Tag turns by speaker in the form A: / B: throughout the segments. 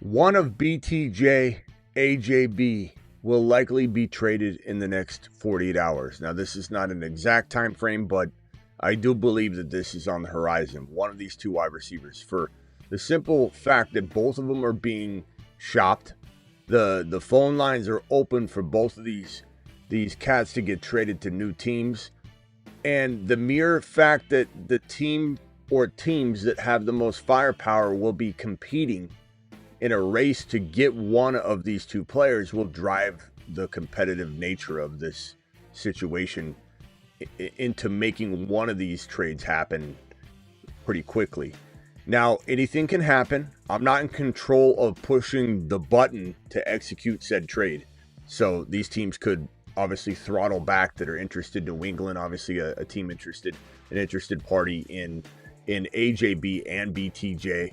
A: One of BTJ, AJB will likely be traded in the next 48 hours. Now, this is not an exact time frame, but I do believe that this is on the horizon. One of these two wide receivers, for the simple fact that both of them are being shopped. The phone lines are open for both of these cats to get traded to new teams. And the mere fact that the team or teams that have the most firepower will be competing in a race to get one of these two players will drive the competitive nature of this situation into making one of these trades happen pretty quickly. Now, anything can happen. I'm not in control of pushing the button to execute said trade. So these teams could obviously throttle back that are interested. New England, obviously a team interested, an interested party in AJB and BTJ.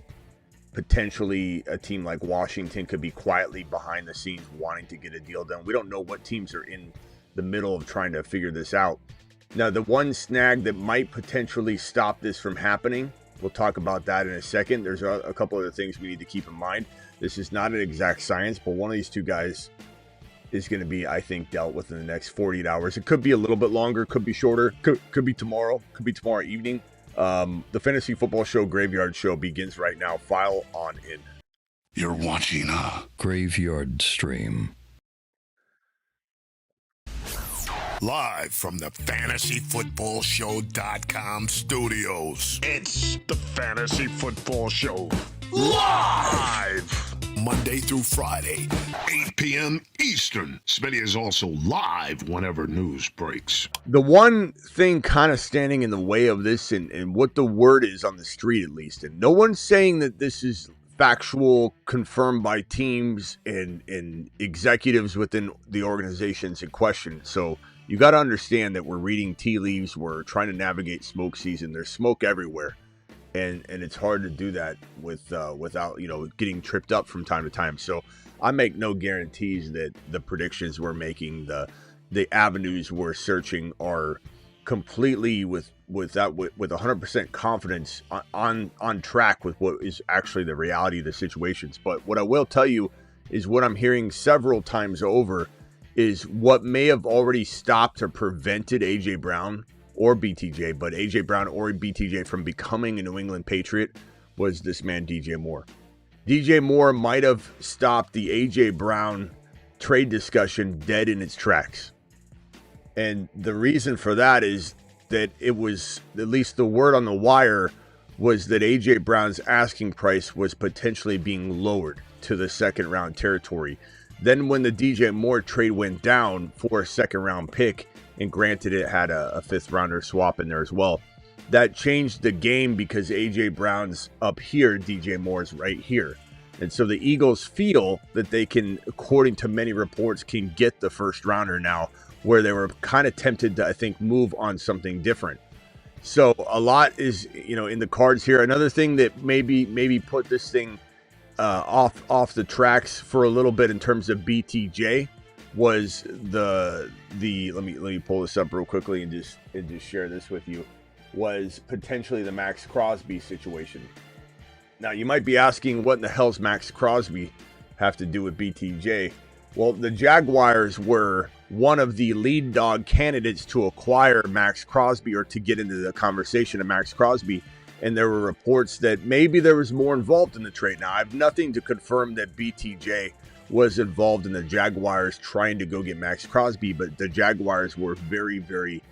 A: Potentially a team like Washington could be quietly behind the scenes wanting to get a deal done. We don't know what teams are in the middle of trying to figure this out. Now, the one snag that might potentially stop this from happening, we'll talk about that in a second. There's a couple other things we need to keep in mind. This is not an exact science, but one of these two guys is going to be, I think, dealt with in the next 48 hours. It could be a little bit longer, could be shorter, could be tomorrow, could be tomorrow evening. The Fantasy Football Show Graveyard Show begins right now. File on in.
B: You're watching a
C: Graveyard Stream.
B: live from the FantasyFootballShow.com studios. It's the Fantasy Football Show live Monday through Friday, 8 p.m. Eastern. Smitty is also live whenever news breaks.
A: The one thing kind of standing in the way of this and what the word is on the street, at least, and no one's saying that this is factual, confirmed by teams and executives within the organizations in question. So you got to understand that we're reading tea leaves. We're trying to navigate smoke season. There's smoke everywhere. And it's hard to do that without, getting tripped up from time to time. So I make no guarantees that the predictions we're making, the avenues we're searching are completely with 100% confidence on track with what is actually the reality of the situations. But what I will tell you is what I'm hearing several times over is what may have already stopped or prevented A.J. Brown or BTJ, but A.J. Brown or BTJ from becoming a New England Patriot was this man, DJ Moore. DJ Moore might have stopped the A.J. Brown trade discussion dead in its tracks. And the reason for that is that it was, at least the word on the wire, was that A.J. Brown's asking price was potentially being lowered to the second round territory. Then when the DJ Moore trade went down for a second round pick, and granted it had a fifth rounder swap in there as well, that changed the game because A.J. Brown's up here, DJ Moore's right here. And so the Eagles feel that they can, according to many reports, can get the first rounder now, where they were kind of tempted to, I think, move on something different. So a lot is, in the cards here. Another thing that maybe put this thing off the tracks for a little bit in terms of BTJ was the let me pull this up real quickly and just share this with you, was potentially the Max Crosby situation. Now you might be asking, what in the hell's Max Crosby have to do with BTJ? Well, the Jaguars were one of the lead dog candidates to acquire Max Crosby, or to get into the conversation of Max Crosby. And there were reports that maybe there was more involved in the trade. Now, I have nothing to confirm that BTJ was involved in the Jaguars trying to go get Max Crosby, but the Jaguars were very, very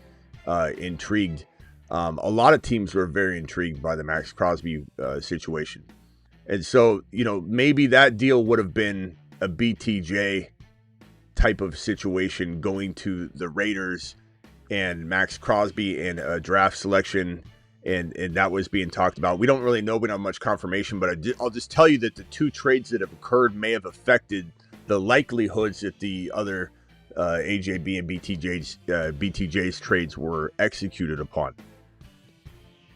A: intrigued. A lot of teams were very intrigued by the Max Crosby situation. And so, maybe that deal would have been a BTJ type of situation, going to the Raiders and Max Crosby and a draft selection. And that was being talked about. We don't really know. We don't have much confirmation, but I'll just tell you that the two trades that have occurred may have affected the likelihoods that the other AJB and BTJ's trades were executed upon.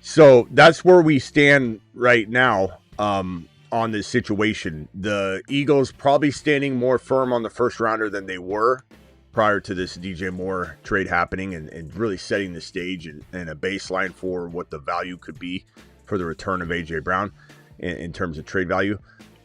A: So that's where we stand right now on this situation. The Eagles probably standing more firm on the first rounder than they were prior to this DJ Moore trade happening, and really setting the stage and a baseline for what the value could be for the return of A.J. Brown in terms of trade value.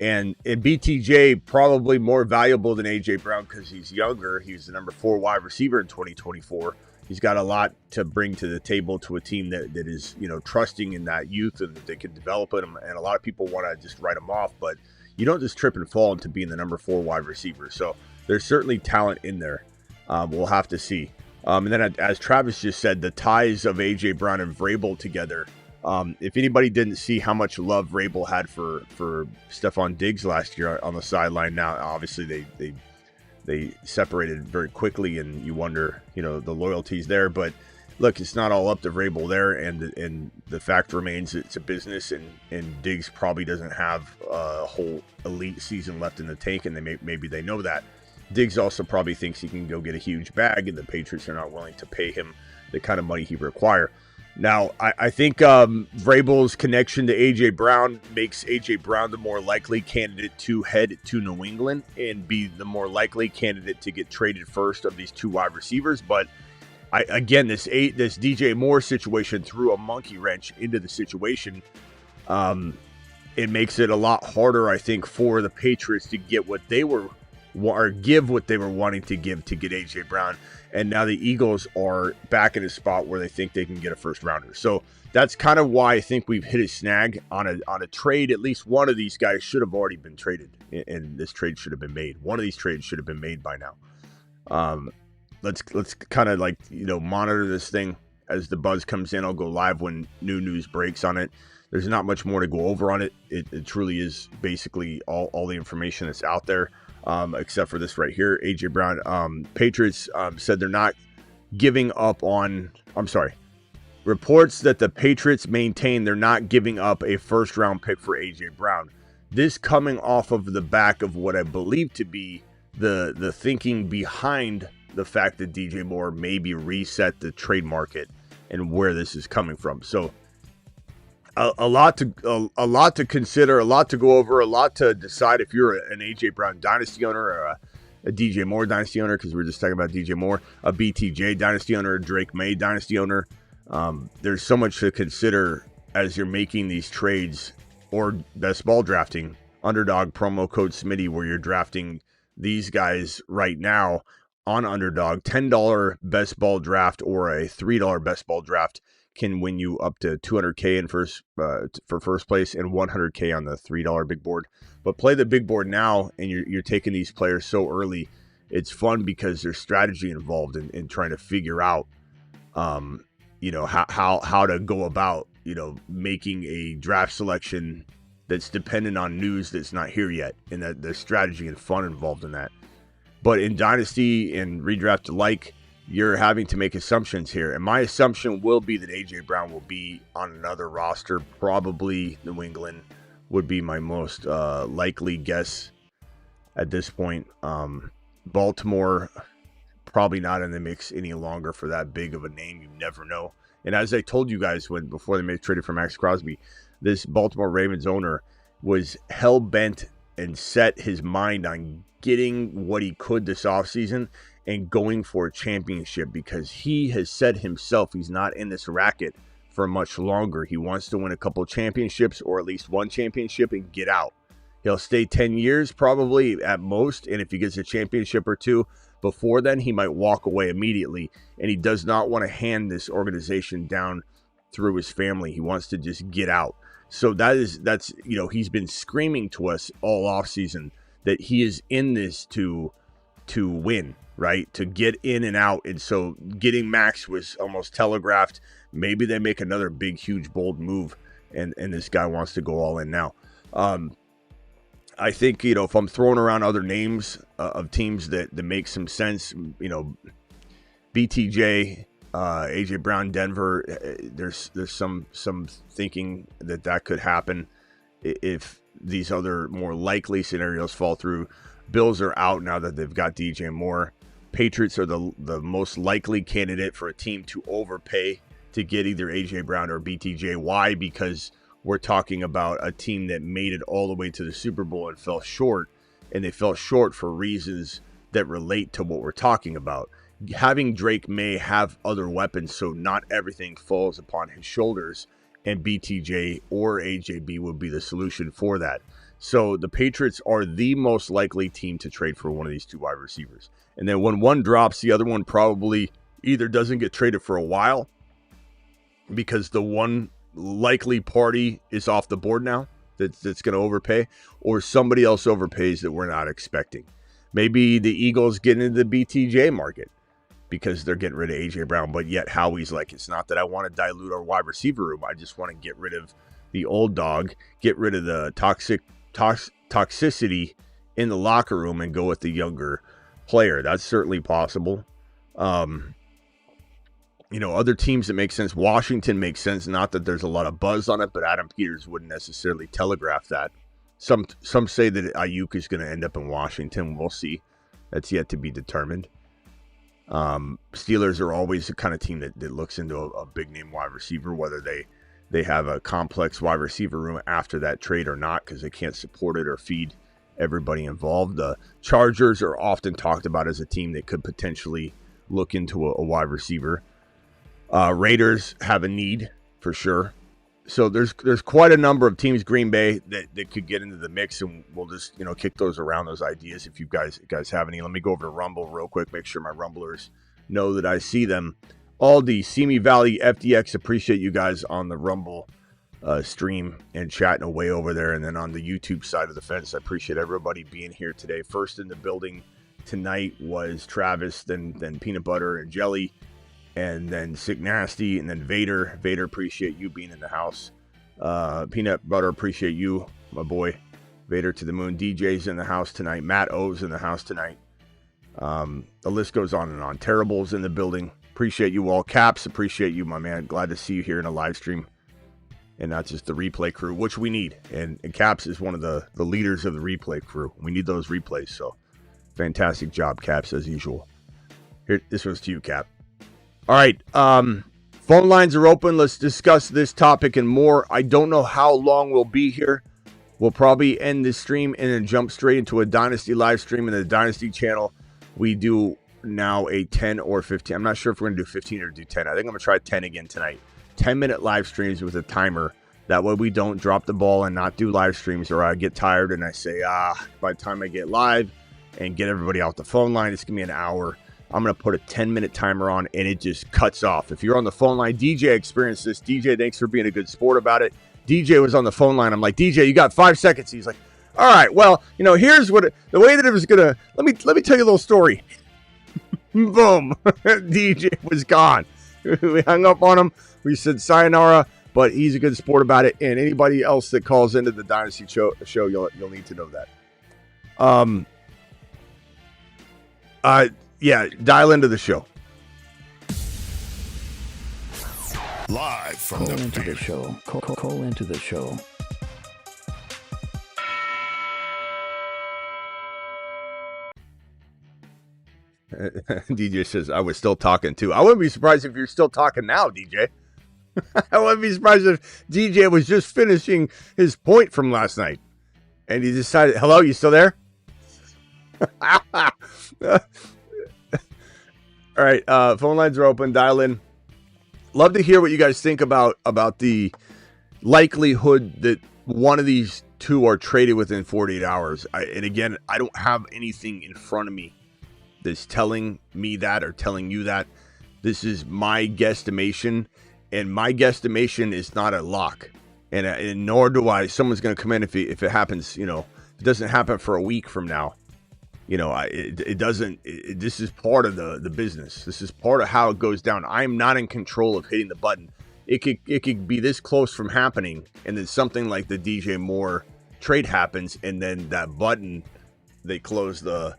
A: And BTJ probably more valuable than A.J. Brown because he's younger. He's the number 4 wide receiver in 2024. He's got a lot to bring to the table to a team that is, trusting in that youth and that they can develop him. And a lot of people want to just write him off, but you don't just trip and fall into being the number 4 wide receiver. So there's certainly talent in there. We'll have to see. And then as Travis just said, the ties of A.J. Brown and Vrabel together. If anybody didn't see how much love Vrabel had for Stephon Diggs last year on the sideline, now obviously they separated very quickly, and you wonder, the loyalties there. But look, it's not all up to Vrabel there, and the fact remains it's a business, and Diggs probably doesn't have a whole elite season left in the tank, and maybe they know that. Diggs also probably thinks he can go get a huge bag, and the Patriots are not willing to pay him the kind of money he requires. Now, I think Vrabel's connection to A.J. Brown makes A.J. Brown the more likely candidate to head to New England and be the more likely candidate to get traded first of these 2 wide receivers. But, this DJ Moore situation threw a monkey wrench into the situation. It makes it a lot harder, I think, for the Patriots to get what they were or give what they were wanting to give to get A.J. Brown. And now the Eagles are back in a spot where they think they can get a first rounder. So that's kind of why I think we've hit a snag on a trade. At least one of these guys should have already been traded, and this trade should have been made. One of these trades should have been made by now. Let's kind of monitor this thing as the buzz comes in. I'll go live when new news breaks on it. There's not much more to go over on it. It truly is basically all the information that's out there. Except for this right here, A.J. Brown. Patriots said they're not giving up on, reports that the Patriots maintain they're not giving up a first-round pick for A.J. Brown. This coming off of the back of what I believe to be the thinking behind the fact that DJ Moore maybe reset the trade market and where this is coming from. So a lot to consider, a lot to go over, a lot to decide if you're an A.J. Brown dynasty owner or a DJ Moore dynasty owner, because we're just talking about DJ Moore, a BTJ dynasty owner, a Drake May dynasty owner. There's so much to consider as you're making these trades, or best ball drafting. Underdog promo code Smitty, where you're drafting these guys right now on Underdog. $10 best ball draft or a $3 best ball draft can win you up to $200K in for first place and $100K on the $3 big board. But play the big board now, and you're taking these players so early. It's fun because there's strategy involved in trying to figure out, how to go about, making a draft selection that's dependent on news that's not here yet, and that there's strategy and fun involved in that. But in Dynasty and Redraft alike, you're having to make assumptions here. And my assumption will be that A.J. Brown will be on another roster. Probably New England would be my most likely guess at this point. Baltimore, probably not in the mix any longer for that big of a name. You never know. And as I told you guys before they made traded for Max Crosby, this Baltimore Ravens owner was hell-bent and set his mind on getting what he could this offseason and going for a championship, because he has said himself he's not in this racket for much longer. He wants to win a couple championships, or at least one championship, and get out. He'll stay 10 years probably at most, and if he gets a championship or two before then, he might walk away immediately, and he does not want to hand this organization down through his family. He wants to just get out. So that's he's been screaming to us all offseason that he is in this to win, right? To get in and out. And so getting Max was almost telegraphed. Maybe they make another big, huge, bold move, and this guy wants to go all in now. I think, if I'm throwing around other names of teams that make some sense, BTJ, A.J. Brown, Denver, there's some thinking that could happen if these other more likely scenarios fall through. Bills are out now that they've got DJ Moore. Patriots are the most likely candidate for a team to overpay to get either A.J. Brown or BTJ. Why? Because we're talking about a team that made it all the way to the Super Bowl and fell short, and they fell short for reasons that relate to what we're talking about. Having Drake May have other weapons so not everything falls upon his shoulders, and BTJ or AJB would be the solution for that. So the Patriots are the most likely team to trade for one of these two wide receivers. And then when one drops, the other one probably either doesn't get traded for a while because the one likely party is off the board now that's going to overpay, or somebody else overpays that we're not expecting. Maybe the Eagles get into the BTJ market because they're getting rid of A.J. Brown, but yet Howie's like, it's not that I want to dilute our wide receiver room. I just want to get rid of the old dog, get rid of the toxicity in the locker room and go with the younger player. That's certainly possible. Other teams that make sense. Washington makes sense. Not that there's a lot of buzz on it, but Adam Peters wouldn't necessarily telegraph that. Some say that Ayuk is going to end up in Washington. We'll see. That's yet to be determined. Steelers are always the kind of team that looks into a big name wide receiver, whether they have a complex wide receiver room after that trade or not, because they can't support it or feed everybody involved. The Chargers are often talked about as a team that could potentially look into a wide receiver. Raiders have a need for sure. So there's quite a number of teams, Green Bay, that could get into the mix, and we'll just kick those around, those ideas, if you guys have any. Let me go over to Rumble real quick, make sure my Rumblers know that I see them. Aldi, Simi Valley, FDX, appreciate you guys on the Rumble stream and chatting away over there, and then on the YouTube side of the fence, I appreciate everybody being here today. First in the building tonight was Travis, then Peanut Butter and Jelly, and then Sick Nasty, and then Vader. Vader, appreciate you being in the house. Peanut Butter, appreciate you, my boy. Vader to the moon. DJ's in the house tonight. Matt O's in the house tonight. The list goes on and on. Terrible's in the building. Appreciate you all. Caps, appreciate you, my man. Glad to see you here in a live stream. And not just the replay crew, which we need. And Caps is one of the leaders of the replay crew. We need those replays. So fantastic job, Caps, as usual. Here, this one's to you, Cap. All right, phone lines are open. Let's discuss this topic and more. I don't know how long we'll be here. We'll probably end this stream and then jump straight into a Dynasty live stream in the Dynasty channel. We do now a 10 or 15. I'm not sure if we're going to do 15 or do 10. I think I'm going to try 10 again tonight. 10-minute live streams with a timer. That way we don't drop the ball and not do live streams, or I get tired and I say, by the time I get live and get everybody off the phone line, it's going to be an hour. I'm going to put a 10-minute timer on, and it just cuts off. If you're on the phone line, DJ experienced this. DJ, thanks for being a good sport about it. DJ was on the phone line. I'm like, DJ, you got 5 seconds. He's like, all right, well, here's the way that it was going to, let me tell you a little story. Boom. DJ was gone. We hung up on him. We said sayonara, but he's a good sport about it. And anybody else that calls into the Dynasty show you'll need to know that. Yeah, dial into the show.
B: Live from
C: Call into the show. Call into the show.
A: DJ says, I was still talking too. I wouldn't be surprised if you're still talking now, DJ. I wouldn't be surprised if DJ was just finishing his point from last night. And he decided, hello, you still there? All right, phone lines are open. Dial in. Love to hear what you guys think about the likelihood that one of these two are traded within 48 hours. And again, I don't have anything in front of me that's telling me that or telling you that. This is my guesstimation, and my guesstimation is not a lock. And nor do I. Someone's going to come in if it happens. If it doesn't happen for a week from now. It doesn't. This is part of the business. This is part of how it goes down. I'm not in control of hitting the button. It could be this close from happening, and then something like the DJ Moore trade happens, and then that button, they close the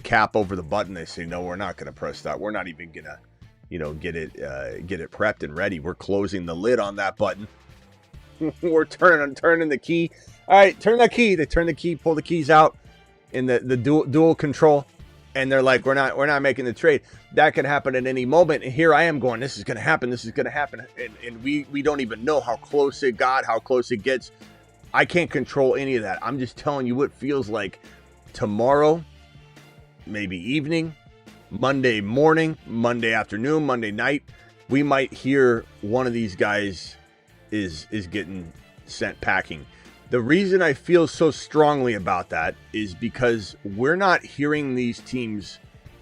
A: cap over the button. They say, no, we're not going to press that. We're not even going to get it prepped and ready. We're closing the lid on that button. We're turning the key. All right, turn that key. They turn the key, pull the keys out in the dual control, and they're like, we're not making the trade. That could happen at any moment. And here I am going, this is going to happen. And we don't even know how close it got, how close it gets. I can't control any of that. I'm just telling you what feels like tomorrow, maybe evening, Monday morning, Monday afternoon, Monday night. We might hear one of these guys is getting sent packing. The reason I feel so strongly about that is because we're not hearing these teams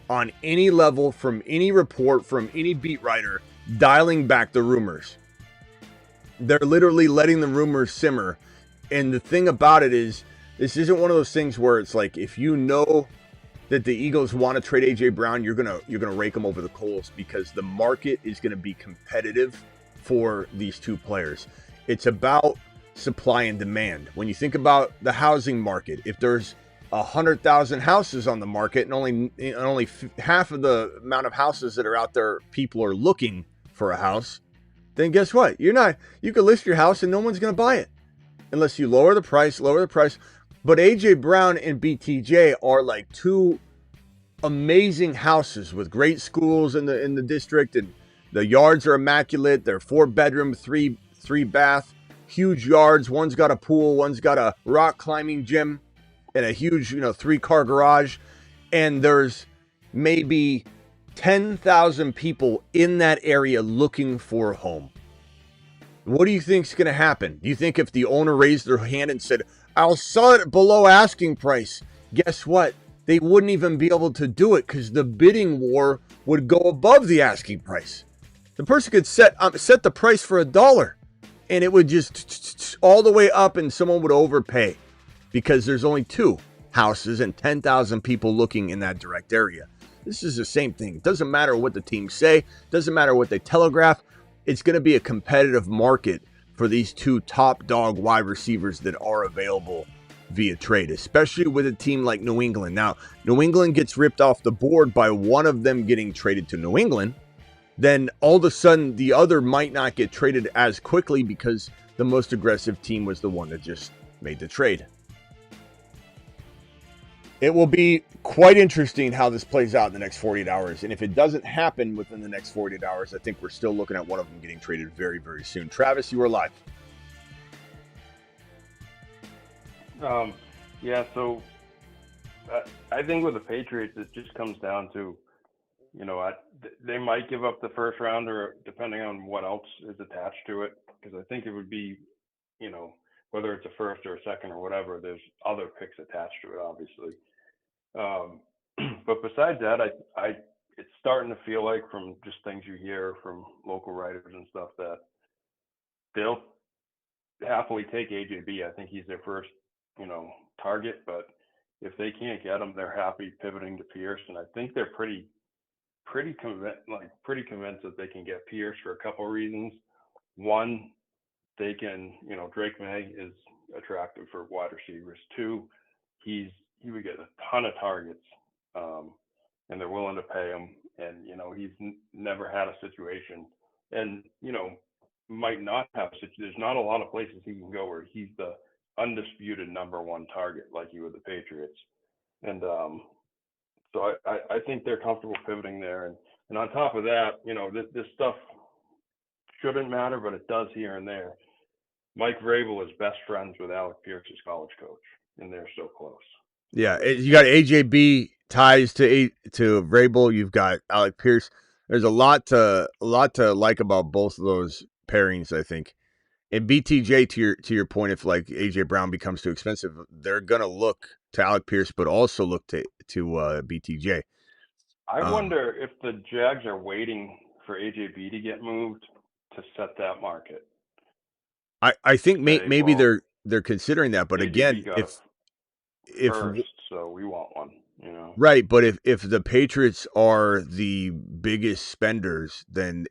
A: on any level from any report, from any beat writer, dialing back the rumors. They're literally letting the rumors simmer. And the thing about it is, this isn't one of those things where it's like, if you know that the Eagles want to trade A.J. Brown, you're gonna rake them over the coals, because the market is going to be competitive for these two players. It's about supply and demand. When you think about the housing market, if there's 100,000 houses on the market and only half of the amount of houses that are out there, people are looking for a house, then guess what? You could list your house and no one's going to buy it unless you lower the price. But AJ Brown and BTJ are like two amazing houses with great schools in the district, and the yards are immaculate. They're 4-bedroom, three bath, huge yards. One's got a pool, one's got a rock climbing gym, and a huge, 3-car garage. And there's maybe 10,000 people in that area looking for a home. What do you think's going to happen? Do you think if the owner raised their hand and said, "I'll sell it below asking price," guess what? They wouldn't even be able to do it, because the bidding war would go above the asking price. The person could set the price for $1, and it would just all the way up, and someone would overpay, because there's only 2 houses and 10,000 people looking in that direct area. This is the same thing. It doesn't matter what the teams say. Doesn't matter what they telegraph. It's going to be a competitive market for these 2 top dog wide receivers that are available via trade, especially with a team like New England. Now, New England gets ripped off the board by one of them getting traded to New England. Then all of a sudden, the other might not get traded as quickly, because the most aggressive team was the one that just made the trade. It will be quite interesting how this plays out in the next 48 hours. And if it doesn't happen within the next 48 hours, I think we're still looking at one of them getting traded very, very soon. Travis, you are live.
D: Yeah, so I think with the Patriots, it just comes down to, they might give up the first rounder depending on what else is attached to it. Because I think it would be, whether it's a first or a second or whatever, there's other picks attached to it, obviously. But besides that, it's starting to feel like, from just things you hear from local writers and stuff, that they'll happily take AJB. I think he's their first, target. But if they can't get him, they're happy pivoting to Pierce. And I think they're pretty convinced that they can get Pierce for a couple of reasons. One, they can, Drake May is attractive for wide receivers. 2, he would get a ton of targets, and they're willing to pay him. And, he's never had a situation, and, might not have there's not a lot of places he can go where he's the undisputed number 1 target like you with the Patriots. And so I think they're comfortable pivoting there. And on top of that, this stuff shouldn't matter, but it does here and there. Mike Vrabel is best friends with Alec Pierce's college coach, and they're so close.
A: Yeah, you got AJB ties to Vrabel. You've got Alec Pierce. There's a lot to like about both of those pairings, I think. And BTJ, to your point, if like AJ Brown becomes too expensive, they're gonna look to Alec Pierce, but also look to BTJ.
D: I wonder if the Jags are waiting for AJB to get moved to set that market.
A: I think maybe they're considering that, but
D: AJB
A: again, if
D: first, so we want one,
A: Right, but if the Patriots are the biggest spenders, then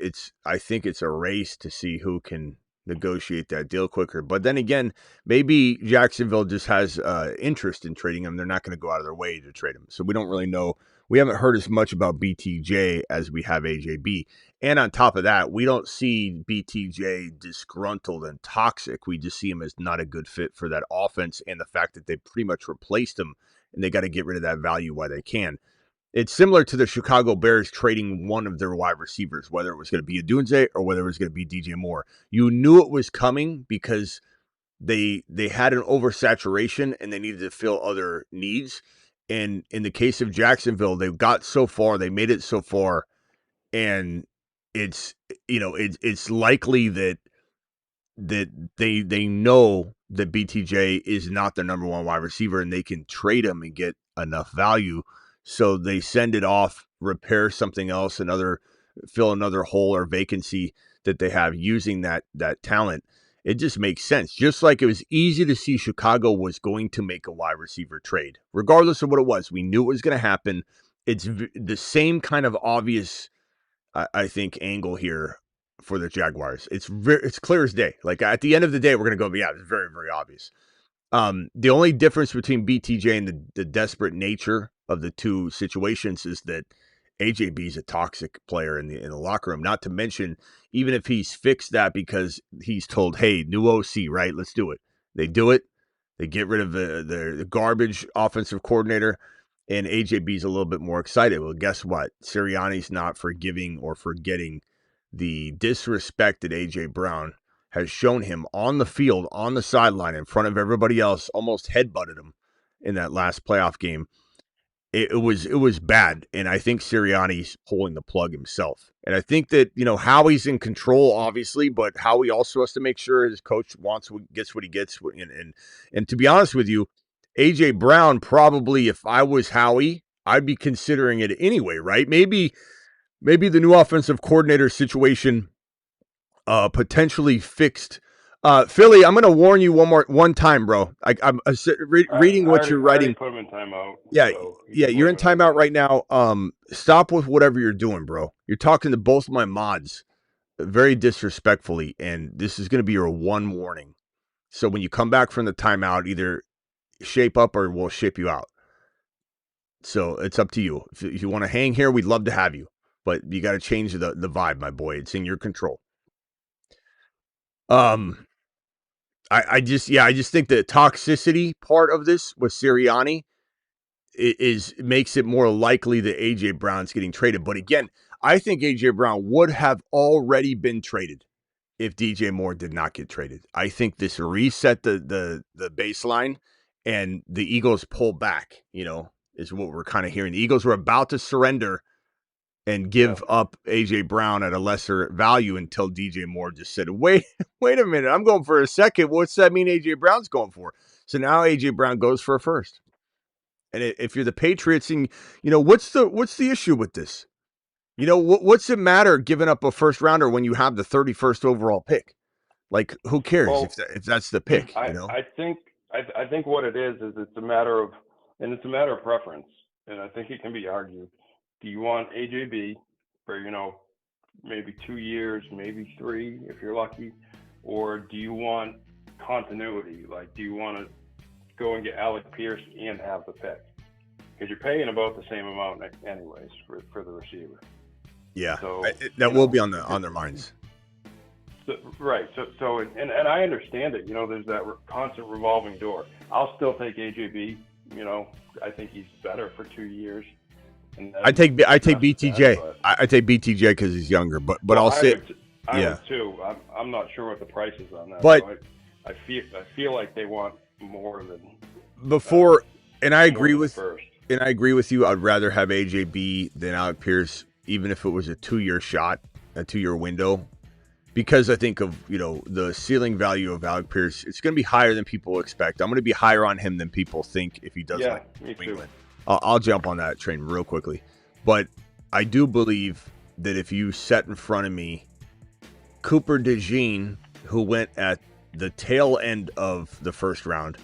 A: I think it's a race to see who can negotiate that deal quicker. But then again, maybe Jacksonville just has interest in trading him. They're not going to go out of their way to trade him. So we don't really know. We haven't heard as much about BTJ as we have AJB. And on top of that, we don't see BTJ disgruntled and toxic. We just see him as not a good fit for that offense, and the fact that they pretty much replaced him, and they got to get rid of that value while they can. It's similar to the Chicago Bears trading one of their wide receivers, whether it was going to be Adunze or whether it was going to be DJ Moore. You knew it was coming because they had an oversaturation and they needed to fill other needs. And in the case of Jacksonville, they got so far, they made it so far, and it's likely that they know that BTJ is not the number one wide receiver and they can trade him and get enough value. So they send it off, repair something else, fill another hole or vacancy that they have using that talent. It just makes sense. Just like it was easy to see Chicago was going to make a wide receiver trade, regardless of what it was. We knew it was going to happen. It's the same kind of obvious, I think, angle here for the Jaguars. It's clear as day. Like at the end of the day, we're going to go, yeah, it's very, very obvious. The only difference between BTJ and the desperate nature of the two situations is that AJB is a toxic player in the locker room. Not to mention, even if he's fixed that because he's told, hey, new OC, right? Let's do it. They do it. They get rid of the garbage offensive coordinator, and AJB's a little bit more excited. Well, guess what? Sirianni's not forgiving or forgetting the disrespect that AJ Brown has shown him on the field, on the sideline, in front of everybody else, almost headbutted him in that last playoff game. It was bad, and I think Sirianni's pulling the plug himself. And I think that, Howie's in control, obviously, but Howie also has to make sure his coach gets what he gets. And to be honest with you, AJ Brown, probably, if I was Howie, I'd be considering it anyway, right? Maybe the new offensive coordinator situation potentially fixed. Philly, I'm going to warn you one time, bro. I'm reading what you're writing.
D: Put him in timeout.
A: Yeah, you're in timeout right now. Stop with whatever you're doing, bro. You're talking to both my mods very disrespectfully, and this is going to be your one warning. So when you come back from the timeout, either shape up or we'll ship you out. So it's up to you. If you want to hang here, we'd love to have you, but you got to change the vibe, my boy. It's in your control. I just think the toxicity part of this with Sirianni makes it more likely that AJ Brown's getting traded. But again, I think AJ Brown would have already been traded if DJ Moore did not get traded. I think this reset the baseline, and the Eagles pull back, is what we're kind of hearing. The Eagles were about to surrender and give up AJ Brown at a lesser value until DJ Moore just said, wait a minute, I'm going for a second. What's that mean AJ Brown's going for? So now AJ Brown goes for a first. And if you're the Patriots, and what's the issue with this? What's it matter giving up a first rounder when you have the 31st overall pick? Like, who cares if that's the pick?
D: I think what it is it's a matter of preference, and I think it can be argued. Do you want AJB for, maybe 2 years, maybe 3 if you're lucky? Or do you want continuity? Like, do you want to go and get Alec Pierce and have the pick? Because you're paying about the same amount anyways for the receiver.
A: Yeah, so, that will be on their minds.
D: So, right. So and I understand it. There's that constant revolving door. I'll still take AJB. I think he's better for 2 years.
A: I take BTJ. I take BTJ because he's younger, but I'll say,
D: I would too. I'm not sure what the price is on that.
A: But
D: so I feel like they want more than
A: before. And I agree with you. I'd rather have AJB than Alec Pierce, even if it was a 2-year shot, a 2-year window, because I think of the ceiling value of Alec Pierce. It's going to be higher than people expect. I'm going to be higher on him than people think if he does
D: me
A: New England. I'll jump on that train real quickly. But I do believe that if you set in front of me Cooper DeJean, who went at the tail end of the first round,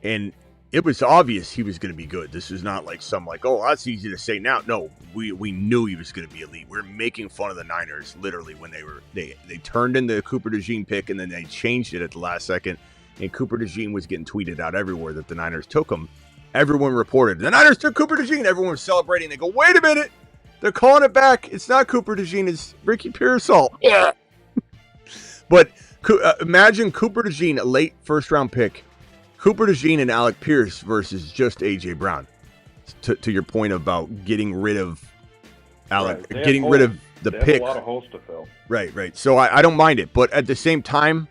A: and it was obvious he was going to be good. This is not like that's easy to say now. No, we knew he was going to be elite. We're making fun of the Niners literally when they turned in the Cooper DeJean pick, and then they changed it at the last second, and Cooper DeJean was getting tweeted out everywhere that the Niners took him. Everyone reported, the Niners took Cooper DeJean. Everyone was celebrating. They go, wait a minute. They're calling it back. It's not Cooper DeJean. It's Ricky Pearsall. Yeah. But imagine Cooper DeJean, a late first-round pick. Cooper DeJean and Alec Pierce versus just A.J. Brown. To your point about getting rid of Alec,
D: right.
A: Getting rid of the pick.
D: They have a lot of holes to fill.
A: Right. So I don't mind it. But at the same time,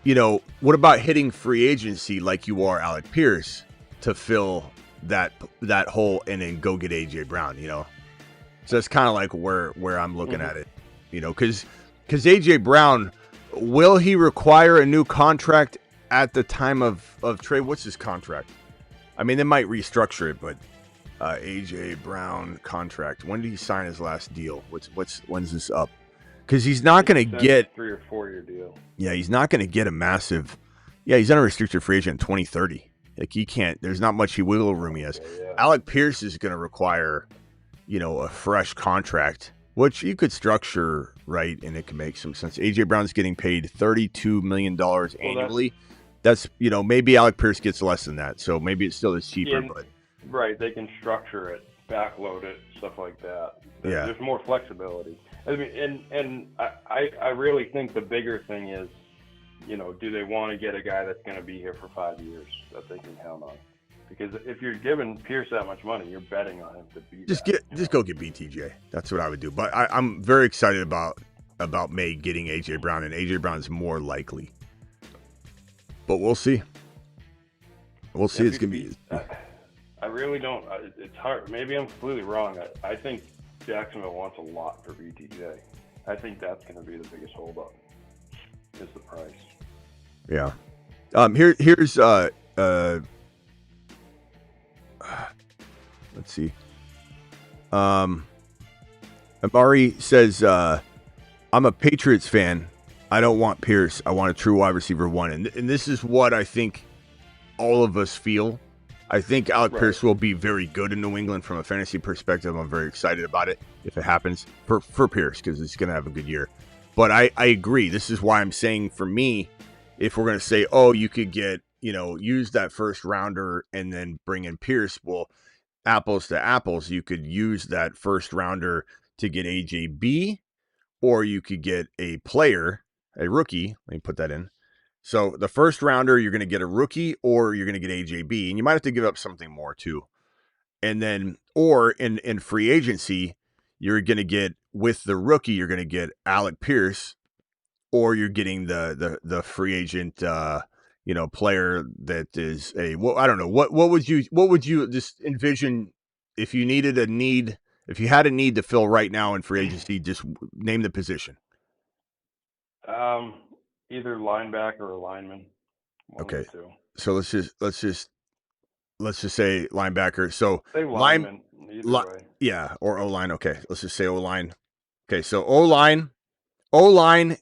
A: what about hitting free agency like you are Alec Pierce to fill that hole and then go get AJ Brown, So that's kind of like where I'm looking at it, because AJ Brown, will he require a new contract at the time of trade, what's his contract? I mean, they might restructure it, but AJ Brown contract. When did he sign his last deal? When's this up? Because he's not going to get
D: 3 or 4 year deal.
A: Yeah, he's not going to get a massive. Yeah, he's unrestricted free agent in 2030. Like he can't. There's not much wiggle room he has.
D: Yeah.
A: Alec Pierce is going to require, a fresh contract, which you could structure right, and it can make some sense. AJ Brown's getting paid $32 million annually. That's maybe Alec Pierce gets less than that, so maybe it still is cheaper. But
D: right, they can structure it, backload it, stuff like that. There's more flexibility. I mean, and I really think the bigger thing is, do they want to get a guy that's going to be here for 5 years that they can count on? Because if you're giving Pierce that much money, you're betting on him to be.
A: Just go get BTJ. That's what I would do. But I'm very excited about May getting AJ Brown, and AJ Brown is more likely. But we'll see. We'll see. It's gonna be.
D: I really don't. It's hard. Maybe I'm completely wrong. I think Jacksonville wants a lot for BTJ. I think that's going to be the biggest holdup. Is the price.
A: Yeah. Here's let's see. Amari says, I'm a Patriots fan. I don't want Pierce. I want a true wide receiver one. And this is what I think all of us feel. I think Alec Pierce will be very good in New England from a fantasy perspective. I'm very excited about it if it happens for Pierce because he's going to have a good year. But I agree. This is why I'm saying for me, if we're going to say, you could get, use that first rounder and then bring in Pierce, well, apples to apples, you could use that first rounder to get AJB, or you could get a player, a rookie. Let me put that in. So the first rounder, you're going to get a rookie or you're going to get AJB, and you might have to give up something more too. And then, or in free agency, you're going to get with the rookie, you're going to get Alec Pierce, or you're getting the free agent, player that is I don't know. What would you just envision if you needed if you had a need to fill right now in free agency, just name the position.
D: Either linebacker or lineman.
A: Okay. So let's just say linebacker. So
D: say lineman, either way.
A: Yeah, or O-line. Okay. Let's just say O-line. Okay, so O-line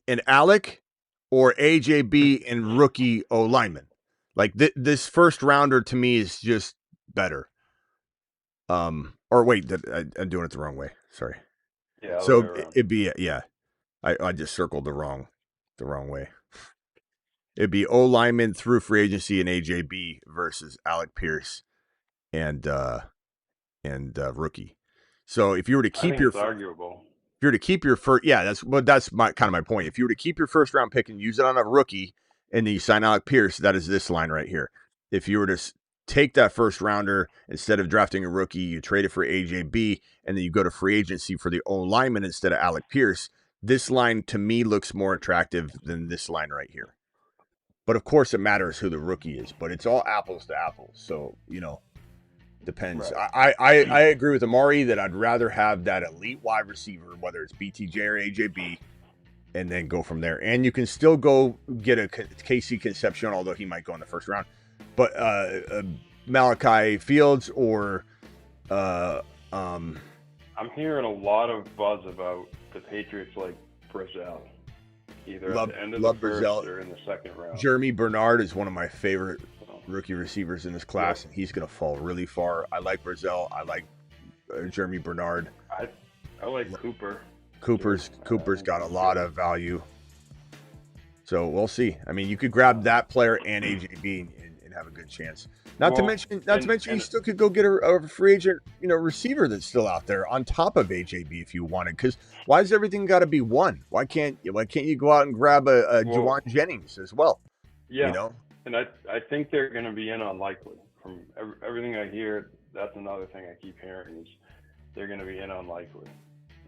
A: and Alec, or AJB and rookie O-lineman. Like this first rounder to me is just better. Or wait, I'm doing it the wrong way. Sorry.
D: Yeah.
A: So it'd be I just circled the wrong way. It'd be O-lineman through free agency and AJB versus Alec Pierce and rookie. So if you were to keep
D: it's arguable.
A: If you were to keep your first, that's my point. If you were to keep your first round pick and use it on a rookie, and then you sign Alec Pierce, that is this line right here. If you were to take that first rounder instead of drafting a rookie, you trade it for AJB, and then you go to free agency for the O-lineman instead of Alec Pierce. This line to me looks more attractive than this line right here. But of course, it matters who the rookie is. But it's all apples to apples, so depends. Right. I agree with Amari that I'd rather have that elite wide receiver, whether it's BTJ or AJB, and then go from there. And you can still go get a KC Concepcion, although he might go in the first round. But Malachi Fields or
D: I'm hearing a lot of buzz about the Patriots like Brazil. Either at the end of the first or in the second round.
A: Jeremy Bernard is one of my favorite rookie receivers in this class, and he's going to fall really far. I like Brazil. I like Jeremy Bernard.
D: I like Cooper.
A: Cooper's got a lot of value. So we'll see. I mean, you could grab that player and AJB and have a good chance. Not to mention, you still could go get a free agent, receiver that's still out there on top of AJB if you wanted. Because why is everything got to be one? Why can't you go out and grab a Juwan Jennings as well?
D: Yeah. And I think they're going to be in on likely. From everything I hear, that's another thing I keep hearing is they're going to be in on likely.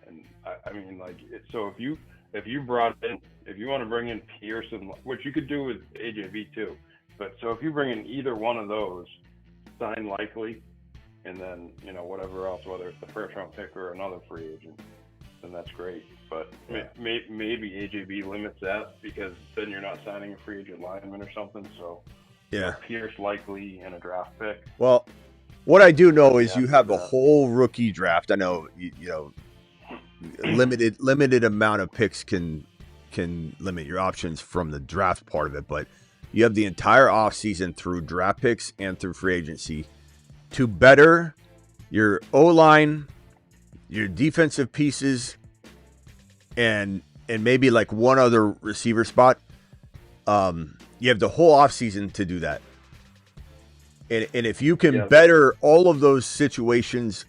D: And I mean, so if you want to bring in Pearson, which you could do with AJB too. But so if you bring in either one of those, sign likely, and then whatever else, whether it's the first round pick or another free agent, then that's great. But maybe AJB limits that, because then you're not signing a free agent lineman or something. So
A: Yeah.
D: Pierce likely and a draft pick.
A: Well, what I do know is you have a whole rookie draft. I know you know limited amount of picks can limit your options from the draft part of it, but you have the entire offseason through draft picks and through free agency to better your O-line, your defensive pieces, and maybe like one other receiver spot. You have the whole offseason to do that. And if you can better all of those situations,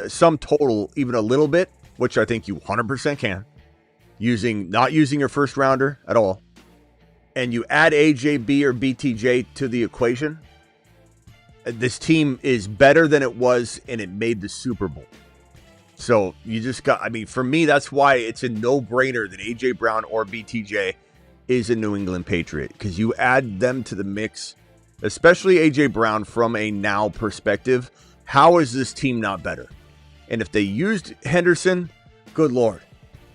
A: sum total even a little bit, which I think you 100% can, not using your first rounder at all, and you add AJB or BTJ to the equation, this team is better than it was, and it made the Super Bowl. So you just got, I mean, for me, that's why it's a no-brainer that AJ Brown or BTJ is a New England Patriot, because you add them to the mix, especially AJ Brown from a now perspective. How is this team not better? And if they used Henderson, good Lord.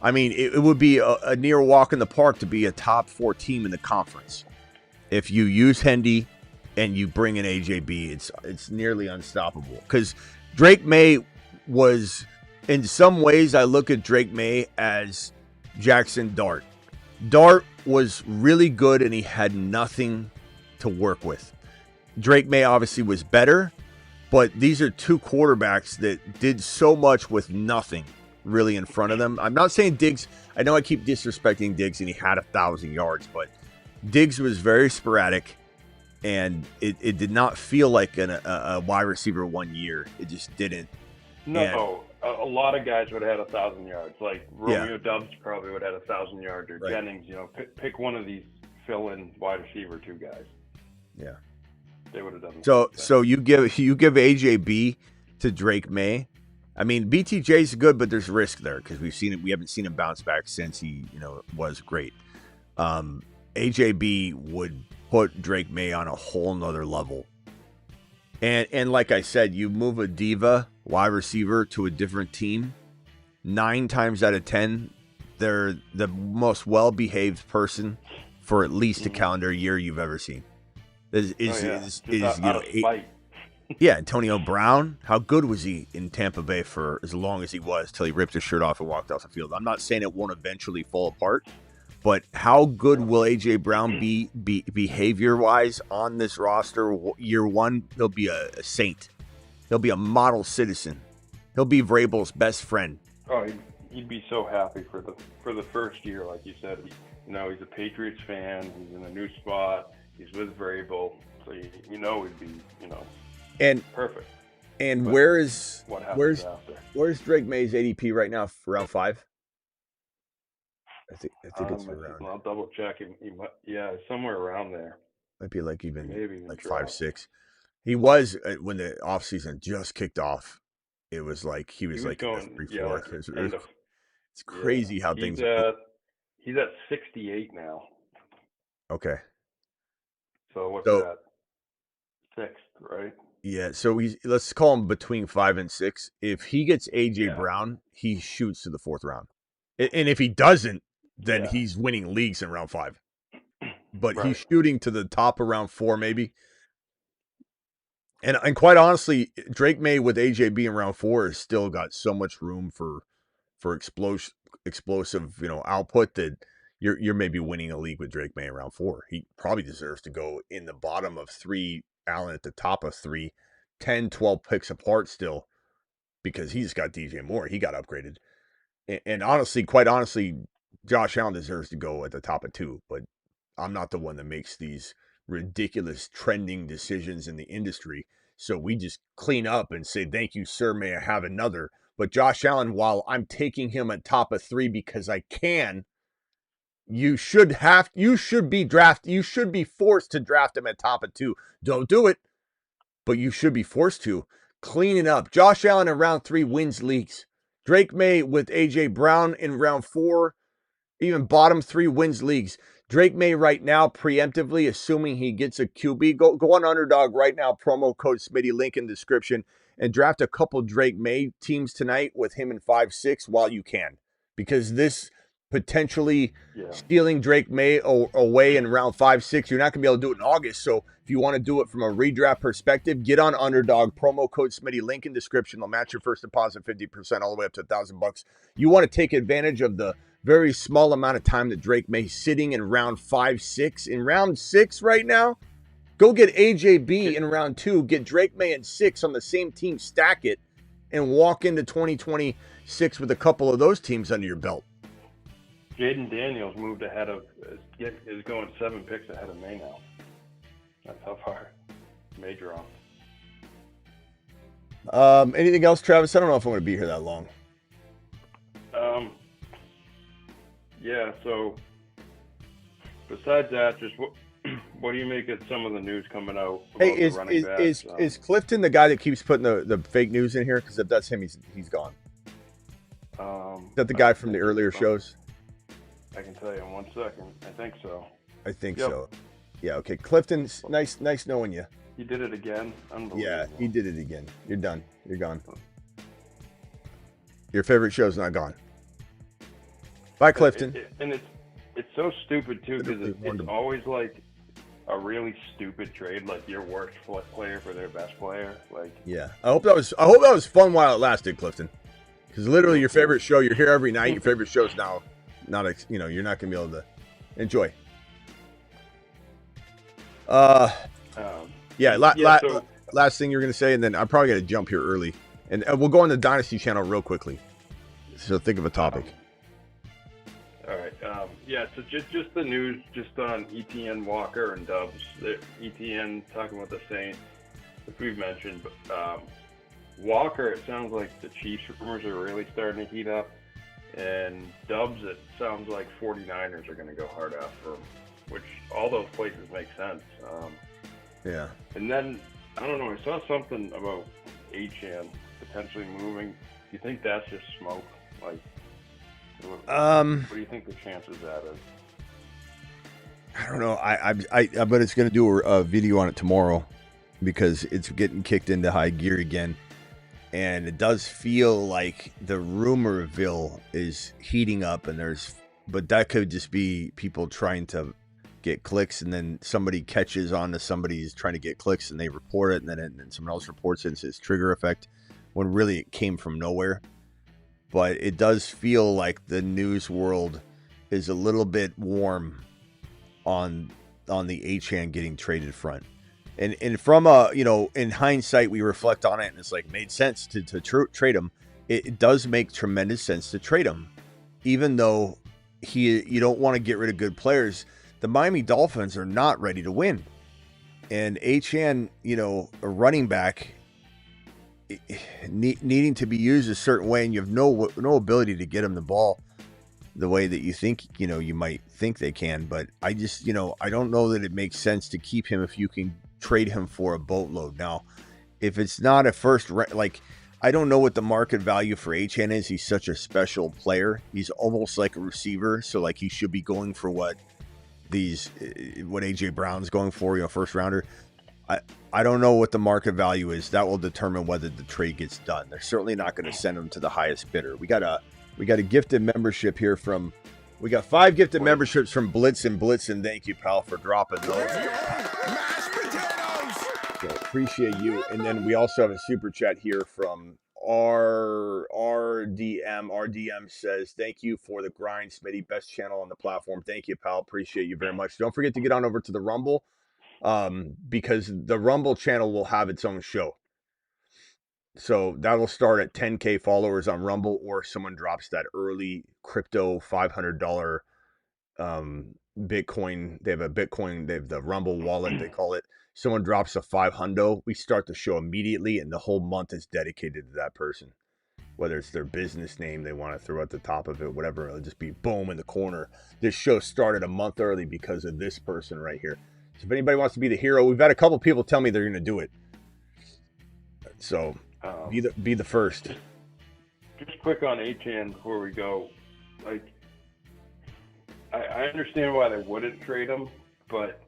A: I mean, it would be a near walk in the park to be a top 4 team in the conference. If you use Hendy and you bring in AJB, it's nearly unstoppable. Because Drake May was, in some ways, I look at Drake May as Jackson Dart. Dart was really good and he had nothing to work with. Drake May obviously was better, but these are two quarterbacks that did so much with nothing really in front of them. I'm not saying Diggs, I know I keep disrespecting Diggs and he had 1,000 yards, but Diggs was very sporadic and it did not feel like a wide receiver 1 year. It just didn't.
D: No, a lot of guys would have had 1,000 yards. Like Romeo Doubs probably would have had 1,000 yards, or Jennings. You know, pick one of these fill-in wide receiver 2 guys.
A: Yeah,
D: they would have done.
A: So you give AJB to Drake May. I mean, BTJ's good, but there's risk there because we haven't seen him bounce back since he was great. AJB would put Drake May on a whole nother level. And like I said, you move a diva wide receiver to a different team, 9 times out of 10, they're the most well-behaved person for at least a calendar year you've ever seen. Antonio Brown, how good was he in Tampa Bay for as long as he was, till he ripped his shirt off and walked off the field? I'm not saying it won't eventually fall apart, but how good will AJ Brown be behavior-wise on this roster? Year 1, he'll be a saint. He'll be a model citizen. He'll be Vrabel's best friend.
D: Oh, he'd be so happy for the first year, like you said. He's a Patriots fan. He's in a new spot. He's with Vrabel, so he'd be
A: and
D: perfect.
A: And
D: but
A: where's Drake May's ADP right now? For round 5. I think it's around.
D: I'll double check. Somewhere around there.
A: Might be like even like 5, 6. He
D: Mm-hmm.
A: was when the offseason just kicked off. It was like he was like
D: going
A: 3-4. It's crazy how things.
D: He's at 68 now.
A: Okay.
D: So what's that? 6th, right?
A: Yeah. So let's call him between 5 and 6. If he gets AJ Brown, he shoots to the 4th round, and if he doesn't, then he's winning leagues in round 5. But he's shooting to the top of round 4, maybe. And quite honestly, Drake May with AJB in round 4 has still got so much room for explosive output that you're maybe winning a league with Drake May in round 4. He probably deserves to go in the bottom of 3, Allen at the top of 3, 10, 12 picks apart still, because he's got DJ Moore. He got upgraded. And honestly, quite honestly, Josh Allen deserves to go at the top of 2, but I'm not the one that makes these ridiculous trending decisions in the industry. So we just clean up and say, thank you, sir. May I have another? But Josh Allen, while I'm taking him at top of 3 because I can, you should be forced to draft him at top of 2. Don't do it, but you should be forced to. Clean it up. Josh Allen in round 3 wins leagues. Drake May with AJ Brown in round 4, even bottom 3 wins leagues. Drake May right now, preemptively, assuming he gets a QB, go on Underdog right now, promo code Smitty, link in description, and draft a couple Drake May teams tonight with him in 5-6 while you can. Because this potentially stealing Drake May away in round 5-6, you're not going to be able to do it in August. So if you want to do it from a redraft perspective, get on Underdog, promo code Smitty, link in description. They'll match your first deposit 50% all the way up to $1,000. You want to take advantage of the very small amount of time that Drake May sitting in round 5-6. In round 6 right now, go get AJB in round 2, get Drake May in 6 on the same team, stack it, and walk into 2026 with a couple of those teams under your belt.
D: Jaden Daniels moved ahead of, is going 7 picks ahead of May now. That's how far May dropped.
A: Anything else, Travis? I don't know if I'm going to be here that long.
D: Yeah, so besides that, just what do you make of some of the news coming out about
A: Hey,
D: the running backs?
A: is Clifton the guy that keeps putting the fake news in here? Because if that's him, he's gone. Is that the guy from the earlier shows?
D: I can tell you in 1 second. I think so.
A: I think so. Yeah, okay. Clifton, nice knowing you.
D: He did it again. Unbelievable.
A: Yeah, he did it again. You're done. You're gone. Your favorite show's not gone. Bye, Clifton.
D: And it's so stupid too, because it's always like a really stupid trade, like your worst player for their best player. Like,
A: yeah, I hope that was fun while it lasted, Clifton. Because literally, your favorite show, you're here every night. Your favorite show's now not, you're not gonna be able to enjoy. Last thing you're gonna say, and then I'm probably gonna jump here early, and we'll go on the Dynasty channel real quickly. So think of a topic.
D: All right. So just the news just on ETN, Walker, and Dubs. ETN talking about the Saints, which we've mentioned. But Walker, it sounds like the Chiefs rumors are really starting to heat up. And Dubs, it sounds like 49ers are going to go hard after him, which all those places make sense.
A: Yeah.
D: And then, I don't know, I saw something about Achane potentially moving. Do you think that's just smoke? Like, what do you think the chances of that is?
A: I don't know. I bet it's going to do a video on it tomorrow because it's getting kicked into high gear again. And it does feel like the rumorville is heating up, but that could just be people trying to get clicks, and then somebody catches on to somebody's trying to get clicks, and they report it, and then someone else reports it, and says trigger effect, when really it came from nowhere. But it does feel like the news world is a little bit warm on the Achane getting traded front. And from in hindsight, we reflect on it, and it's like made sense to trade him. It does make tremendous sense to trade him, even though you don't want to get rid of good players. The Miami Dolphins are not ready to win, and Achane, a running back, needing to be used a certain way, and you have no ability to get him the ball the way that you think you might think they can. But I just I don't know that it makes sense to keep him if you can trade him for a boatload. Now, if it's not a first, I don't know what the market value for Achane is. He's such a special player. He's almost like a receiver, so like he should be going for what AJ Brown's going for, first rounder. I don't know what the market value is. That will determine whether the trade gets done. They're certainly not going to send him to the highest bidder. We got a gifted membership here from. We got 5 gifted memberships from Blitzen. Thank you, pal, for dropping those. So appreciate you. And then we also have a super chat here from RDM. RDM says, thank you for the grind, Smitty. Best channel on the platform. Thank you, pal. Appreciate you very much. Don't forget to get on over to the Rumble, because the Rumble channel will have its own show. So that'll start at 10K followers on Rumble, or someone drops that early crypto $500 Bitcoin. They have the Rumble wallet, they call it. Someone drops a $500. We start the show immediately, and the whole month is dedicated to that person. Whether it's their business name they want to throw at the top of it, whatever, it'll just be boom in the corner. This show started a month early because of this person right here. So if anybody wants to be the hero, we've had a couple people tell me they're going to do it. So be the first.
D: Just quick on Achane before we go. Like, I understand why they wouldn't trade him, but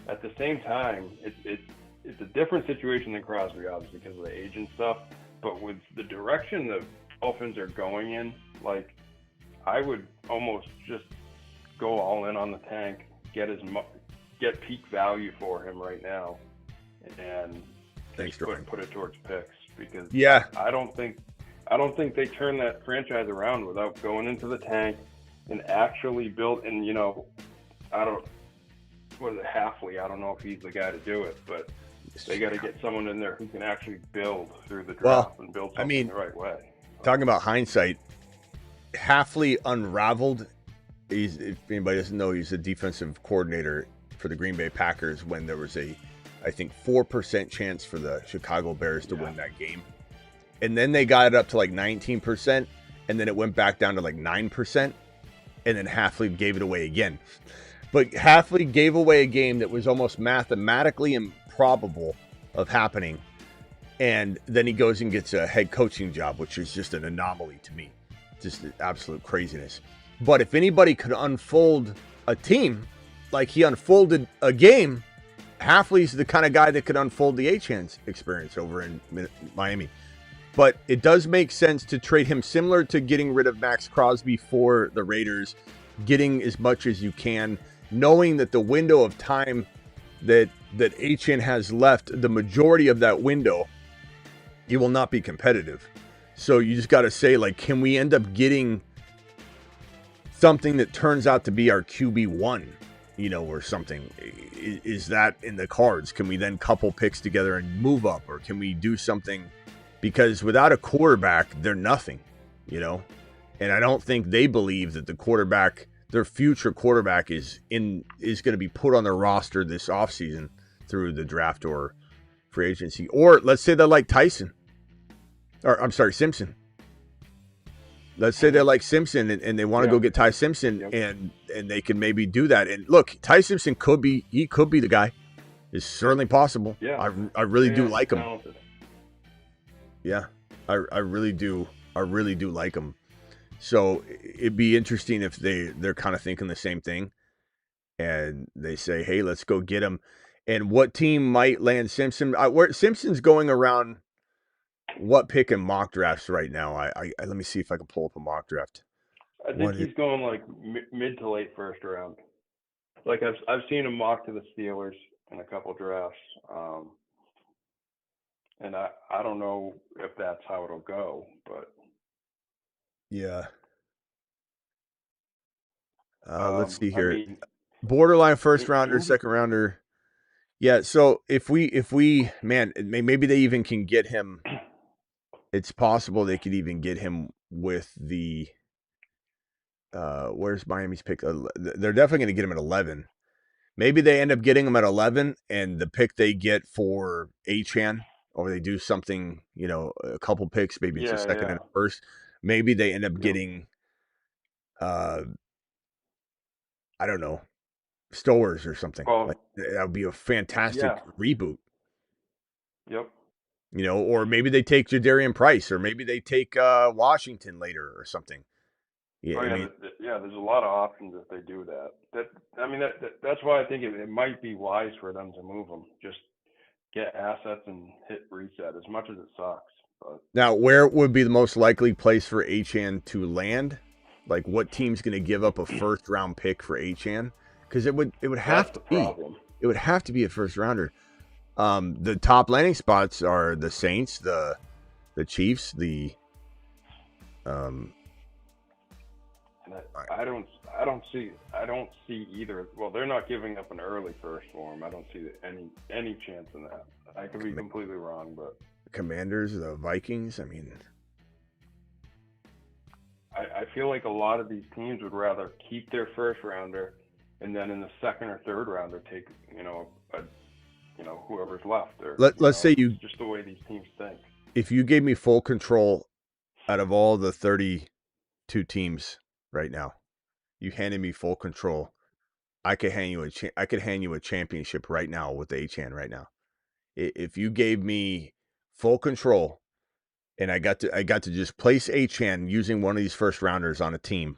D: at the same time, it's a different situation than Crosby, obviously, because of the age and stuff. But with the direction the Dolphins are going in, like, I would almost just go all in on the tank, get peak value for him right now, and put it towards picks, because I don't think they turn that franchise around without going into the tank and actually build. And Halfley? I don't know if he's the guy to do it, but they got to get someone in there who can actually build through the draft and build something the right way.
A: Talking about hindsight, Halfley unraveled. If anybody doesn't know, he's a defensive coordinator for the Green Bay Packers when there was I think 4% chance for the Chicago Bears to win that game. And then they got it up to like 19%, and then it went back down to like 9%, and then Halfley gave it away again. But Halfley gave away a game that was almost mathematically improbable of happening, and then he goes and gets a head coaching job, which is just an anomaly to me. Just absolute craziness. But if anybody could unfold a team like he unfolded a game, Halfley's the kind of guy that could unfold the Achane's experience over in Miami. But it does make sense to trade him, similar to getting rid of Max Crosby for the Raiders, getting as much as you can, knowing that the window of time that Achane has left, the majority of that window, he will not be competitive. So you just got to say, like, can we end up getting something that turns out to be our QB1, or something? Is that in the cards? Can we then couple picks together and move up, or can we do something? Because without a quarterback, they're nothing, And I don't think they believe that the quarterback, their future quarterback, is going to be put on their roster this offseason through the draft or free agency. Or let's say they're like Simpson. Let's say they're like Simpson and they want to go get Ty Simpson, and they can maybe do that. And look, Ty Simpson could be the guy. It's certainly possible.
D: Yeah.
A: I really do like him.
D: Talented.
A: Yeah, I really do. I really do like him. So it'd be interesting if they're kind of thinking the same thing, and they say, "Hey, let's go get him." And what team might land Simpson? Where Simpson's going around? What pick in mock drafts right now? I let me see if I can pull up a mock draft.
D: I think he's going like mid to late first round. Like I've seen him mock to the Steelers in a couple drafts. And I don't know if that's how it'll go, but
A: yeah. Let's see here. Borderline first rounder, second rounder. Yeah. So if we maybe they even can get him. It's possible they could even get him with the. Where's Miami's pick? They're definitely going to get him at 11. Maybe they end up getting him at 11, and the pick they get for Achane, or they do something, a couple picks, maybe it's a second and a first. Maybe they end up getting, I don't know, Stowers or something. That would be a fantastic reboot.
D: Yep.
A: Or maybe they take Jadarian Price, or maybe they take Washington later or something. Yeah,
D: there's a lot of options if they do that. That's why I think it might be wise for them to move them. Just get assets and hit reset, as much as it sucks. But
A: now, where would be the most likely place for Achane to land? Like, what team's going to give up a first round pick for Achane? Because it would have to be. It would have to be a first rounder. The top landing spots are the Saints, the Chiefs, the
D: I don't see either. Well, they're not giving up an early first for him. I don't see any chance in that. I could be completely wrong, but
A: Commanders, the Vikings.
D: I feel like a lot of these teams would rather keep their first rounder, and then in the second or third rounder take whoever's left. Or
A: let's say you
D: just the way these teams think.
A: If you gave me full control out of all the 32 teams right now, you handed me full control, I could hand you a championship right now with the Achane right now. If you gave me full control and I got to just place Achane using one of these first rounders on a team,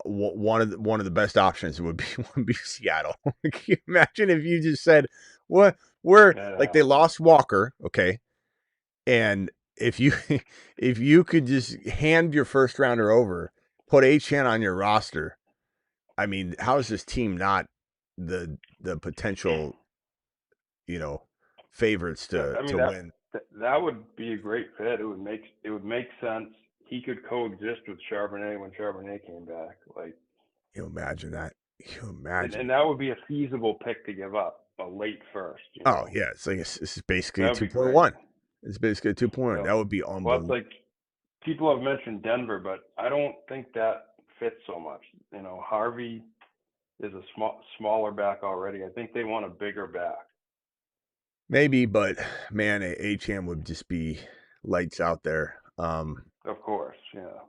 A: one of the best options would be Seattle. Can you imagine if you just said, "What we're like
D: Yeah.
A: they lost Walker, okay," and if you if you could just hand your first rounder over, put Achane on your roster, I mean, how is this team not the potential, you know, favorites
D: I mean
A: to win?
D: that would be a great fit. It would make sense. He could coexist with Charbonnet when Charbonnet came back. Like,
A: You imagine that? You
D: and,
A: imagine?
D: and that would be a feasible pick to give up, a late first.
A: Oh yeah, it's like this is basically
D: That
A: a
D: would be great.
A: 2.1. It's basically a 2.1.
D: Yep.
A: That would be
D: Well, it's
A: unbelievable.
D: like people have mentioned Denver, but I don't think that fits so much. Harvey is a smaller back already. I think they want a bigger back.
A: Maybe, but man, Achane would just be lights out there.
D: Of course, yeah. It would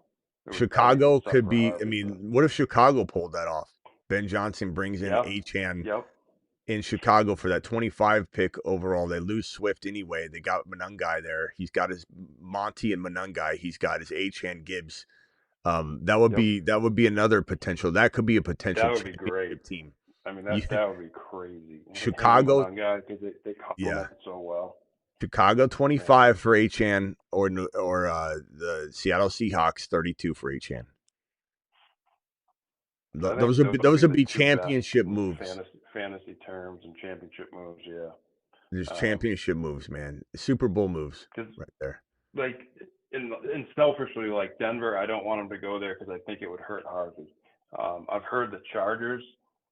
D: probably be
A: Chicago
D: tough
A: could
D: for
A: be. I
D: Harvey, but
A: mean, what if Chicago pulled that off? Ben Johnson brings in
D: yep,
A: Achane
D: yep,
A: in Chicago for that 25 pick overall. They lose Swift anyway. They got Monangai there. He's got his Monty and Monangai. He's got his Achane Gibbs. That would
D: yep.
A: be another potential. That could be a potential
D: That would be great.
A: championship team.
D: I mean,
A: You,
D: that would be crazy. Him and
A: Chicago,
D: Monangai, because they
A: yeah,
D: complement so well.
A: Chicago
D: Yeah.
A: 25 for Achane or the Seattle Seahawks 32 for Achane.
D: I think
A: Those
D: be
A: would
D: the
A: be
D: two best
A: championship
D: in
A: moves.
D: fantasy terms and championship moves. Yeah.
A: There's championship moves, man. Super Bowl moves
D: Because
A: right there.
D: like in selfishly, like Denver, I don't want him to go there because I think it would hurt Harvey. I've heard the Chargers.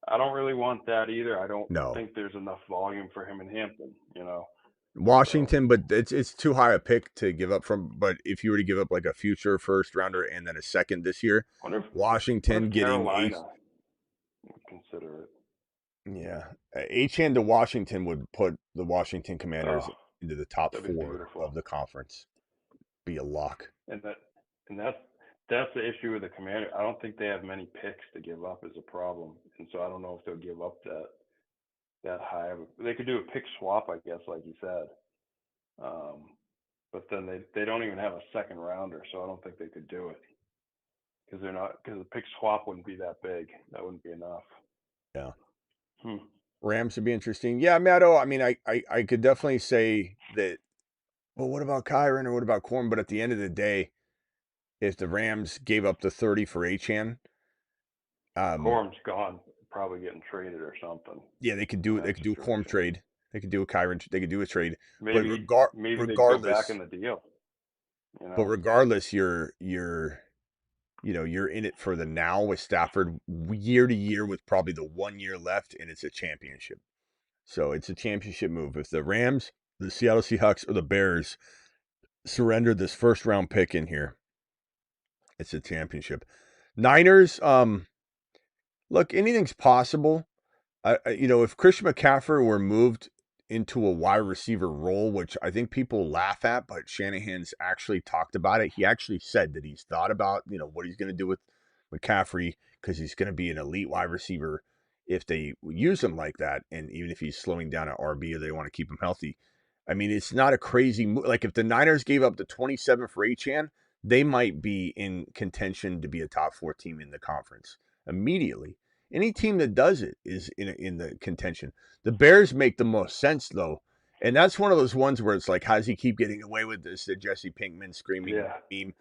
D: I don't really want that either. I don't
A: No,
D: think there's enough volume for him in Hampton. So
A: Washington, but it's too high a pick to give up from. But if you were to give up like a future first rounder and then a second this year,
D: wonder if
A: Washington getting a
D: Carolina would consider it.
A: yeah, Achane to Washington would put the Washington Commanders
D: Oh,
A: into the top
D: that'd be
A: 4 of
D: beautiful.
A: the conference. Be a lock.
D: And that's the issue with the Commander. I don't think they have many picks to give up is a problem, and so I don't know if they'll give up that high. They could do a pick swap, I guess, like you said. But then they don't even have a second rounder, so I don't think they could do it because the pick swap wouldn't be that big. That wouldn't be enough.
A: Yeah.
D: Hmm.
A: Rams would be interesting. Yeah, Matto, I mean, I could definitely say that. Well, what about Kyron or what about Corn? But at the end of the day, if the Rams gave up the 30 for Achane,
D: Corm's gone, probably getting traded or something.
A: yeah, they could do it. They
D: That
A: could do a Corm
D: situation.
A: trade. They could do a Kyron. They could do a trade. But
D: Maybe they'd go back
A: regardless,
D: in the deal.
A: but regardless, you're in it for the now with Stafford year to year with probably the 1 year left, and it's a championship. So it's a championship move. If the Rams, the Seattle Seahawks, or the Bears surrender this first round pick in here, it's a championship. Niners, look, anything's possible. If Christian McCaffrey were moved into a wide receiver role, which I think people laugh at, but Shanahan's actually talked about it. He actually said that he's thought about, what he's going to do with McCaffrey because he's going to be an elite wide receiver if they use him like that. And even if he's slowing down at RB or they want to keep him healthy. I mean, it's not a crazy move. Like if the Niners gave up the 27 for Achane, they might be in contention to be a top 4 team in the conference immediately. Any team that does it is in the contention. The Bears make the most sense though, and that's one of those ones where it's like, how does he keep getting away with this? The Jesse Pinkman screaming
D: Yeah.
A: meme,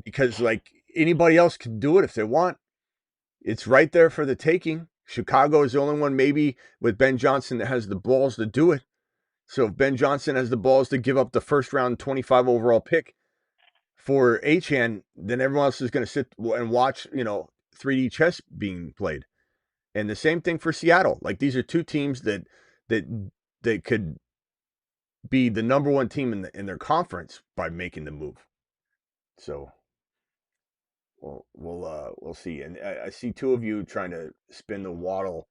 A: because like anybody else can do it if they want. It's right there for the taking. Chicago is the only one maybe with Ben Johnson that has the balls to do it. So if Ben Johnson has the balls to give up the first round 25 overall pick for Achane, then everyone else is going to sit and watch, 3D chess being played. And the same thing for Seattle. Like these are two teams that could be the number 1 team in their conference by making the move. So we'll see. And I see 2 of you trying to spin the Waddle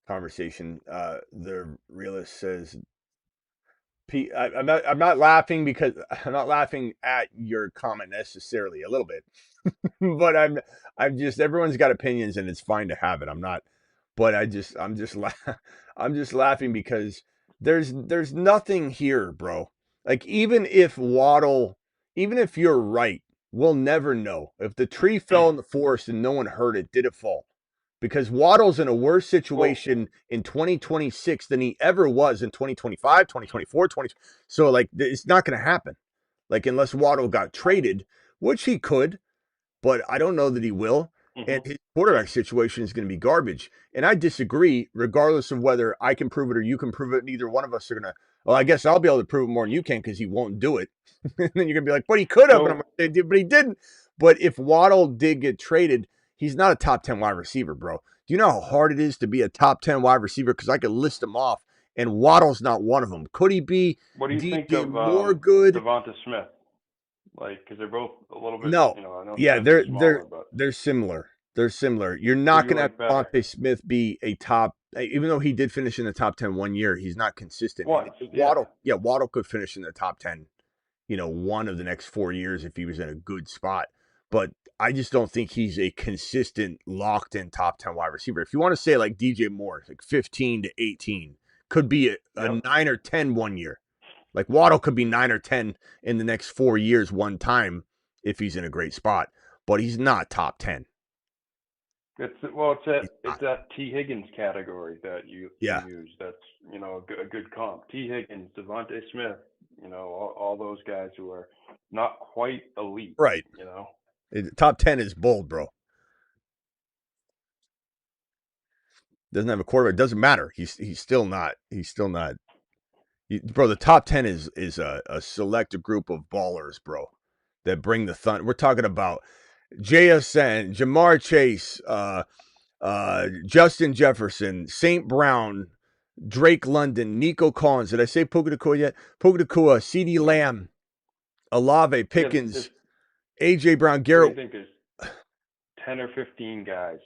A: conversation. The realist says, I'm not laughing because I'm not laughing at your comment necessarily a little bit, but I'm just everyone's got opinions and it's fine to have it. I'm not, but I'm just laughing because there's nothing here, bro. Like even if you're right We'll never know. If the tree fell in the forest and no one heard it, did it fall? Because Waddle's in a worse situation in 2026 than he ever was in 2025, 2024, 20. So, like, it's not going to happen. Like, unless Waddle got traded, which he could, but I don't know that he will. And his quarterback situation is going to be garbage. And I disagree, regardless of whether I can prove it or you can prove it. Neither one of us are going to, well, I guess I'll be able to prove it more than you can because he won't do it. And then you're going to be like, but he could have. And I'm going to say, but he didn't. But if Waddle did get traded, he's not a top 10 wide receiver, bro. Do you know how hard it is to be a top 10 wide receiver? Because I could list them off, and Waddle's not one of them. Could he be?
D: What do you think
A: DJ
D: of
A: more good?
D: Devonta Smith? Like, because they're both a little bit.
A: No,
D: I know
A: yeah,
D: Smith's smaller, but
A: they're similar. They're similar. You're not going to have Devontae Smith be a top, even though he did finish in the top 10 one year. He's not consistent. Waddle could finish in the top 10, one of the next 4 years if he was in a good spot. But I just don't think he's a consistent, locked-in top 10 wide receiver. If you want to say like DJ Moore, like 15 to 18, could be a 9 or 10 one year. Like Waddle could be 9 or 10 in the next 4 years one time if he's in a great spot. But he's not top 10.
D: It's that T. Higgins category that you use. That's a good comp. T. Higgins, Devontae Smith, all those guys who are not quite elite.
A: Right. Top 10 is bold, bro. Doesn't have a quarterback. Doesn't matter. He's still not. Bro, the top 10 is a select group of ballers, bro, that bring the thunder. We're talking about JSN, Jamar Chase, Justin Jefferson, St. Brown, Drake London, Nico Collins. Did I say Puka Nacua yet? Puka Nacua, CeeDee Lamb, Olave, Pickens, AJ Brown, Garrett.
D: I think there's 10 or 15 guys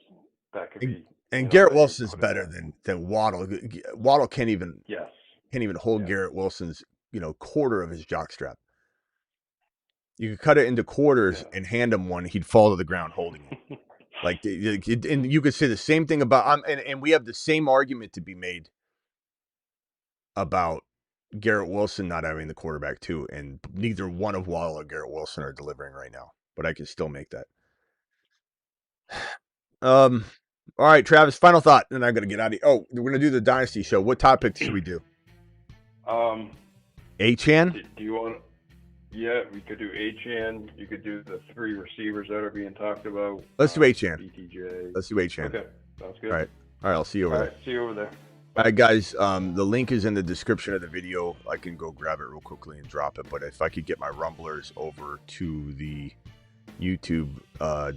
D: that could be.
A: And Garrett Wilson's better than Waddle. Waddle can't even hold Garrett Wilson's quarter of his jockstrap. You could cut it into quarters and hand him one. He'd fall to the ground holding it. And you could say the same thing about and we have the same argument to be made about Garrett Wilson not having the quarterback too, and neither one of Waddle or Garrett Wilson are delivering right now. But I can still make that. All right, Travis. Final thought, and I'm gonna get out of here. Oh, we're gonna do the Dynasty show. What topic should we do? Achane.
D: Do you want? Yeah, we could do Achane. You could do the 3 receivers that are being talked about.
A: Let's do Achane.
D: BTJ.
A: Let's do Achane.
D: Okay, sounds good.
A: All right. I'll see you over there.
D: See you over there.
A: All right, guys. The link is in the description of the video. I can go grab it real quickly and drop it. But if I could get my Rumblers over to the YouTube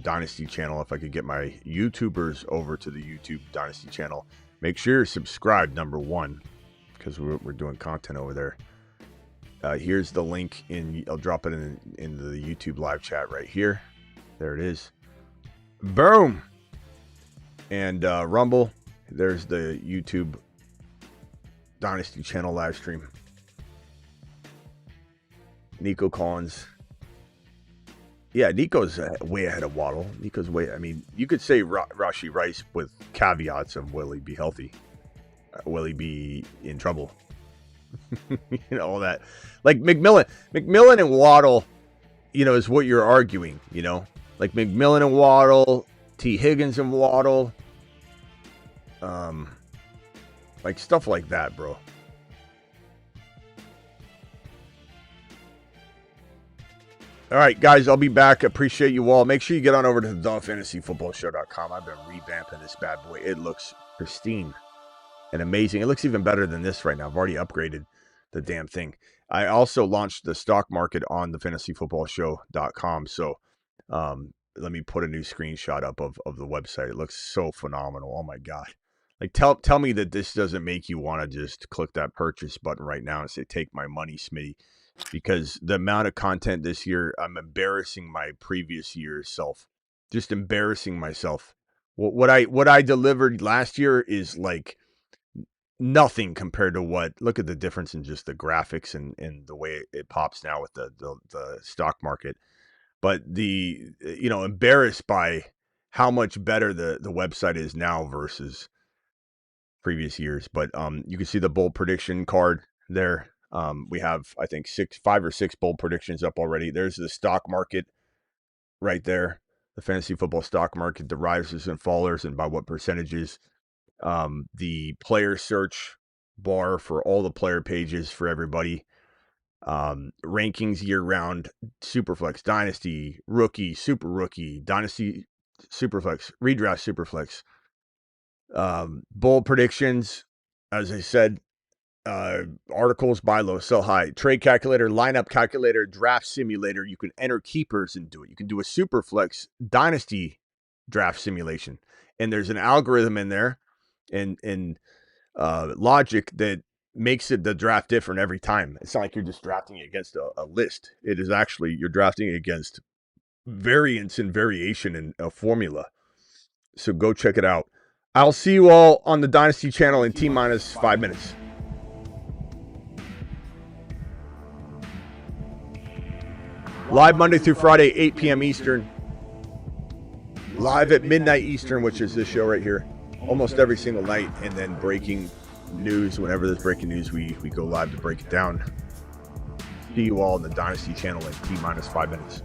A: Dynasty channel, if I could get my YouTubers over to the YouTube Dynasty channel, make sure you're subscribed, number one, because we're doing content over there. Here's the link I'll drop it in the YouTube live chat right here. There it is. Boom. And Rumble, there's the YouTube Dynasty channel live stream. Nico Collins. Yeah, Nico's way ahead of Waddle. You could say Rashee Rice with caveats of will he be healthy? Will he be in trouble? All that. Like McMillan and Waddle, is what you're arguing, like McMillan and Waddle, T. Higgins and Waddle, like stuff like that, bro. All right, guys, I'll be back. Appreciate you all. Make sure you get on over to thefantasyfootballshow.com. I've been revamping this bad boy. It looks pristine and amazing. It looks even better than this right now. I've already upgraded the damn thing. I also launched the stock market on thefantasyfootballshow.com. So let me put a new screenshot up of the website. It looks so phenomenal. Oh my God. Like tell me that this doesn't make you want to just click that purchase button right now and say, take my money, Smitty. Because the amount of content this year, I'm embarrassing my previous year's self. Just embarrassing myself. What I delivered last year is like nothing compared to look at the difference in just the graphics and the way it pops now with the stock market. But embarrassed by how much better the website is now versus previous years. But you can see the bold prediction card there. We have, I think, 5 or 6 bold predictions up already. There's the stock market right there. The fantasy football stock market, the rises and fallers, and by what percentages. The player search bar for all the player pages for everybody. Rankings year round, Superflex, Dynasty, Rookie, Super Rookie, Dynasty, Superflex, Redraft, Superflex. Bold predictions, as I said, articles, buy low, sell high, trade calculator, lineup calculator, draft simulator. You can enter keepers and do it. You can do a Superflex Dynasty draft simulation, and there's an algorithm in there and logic that makes it the draft different every time. It's not like you're just drafting it against a list. It is actually you're drafting it against variance and variation in a formula. So go check it out. I'll see you all on the Dynasty channel in T-minus 5 minutes. Live Monday through Friday, 8 p.m. Eastern. Live at midnight Eastern, which is this show right here. Almost every single night. And then breaking news. Whenever there's breaking news, we go live to break it down. See you all on the Dynasty channel in T-minus 5 minutes.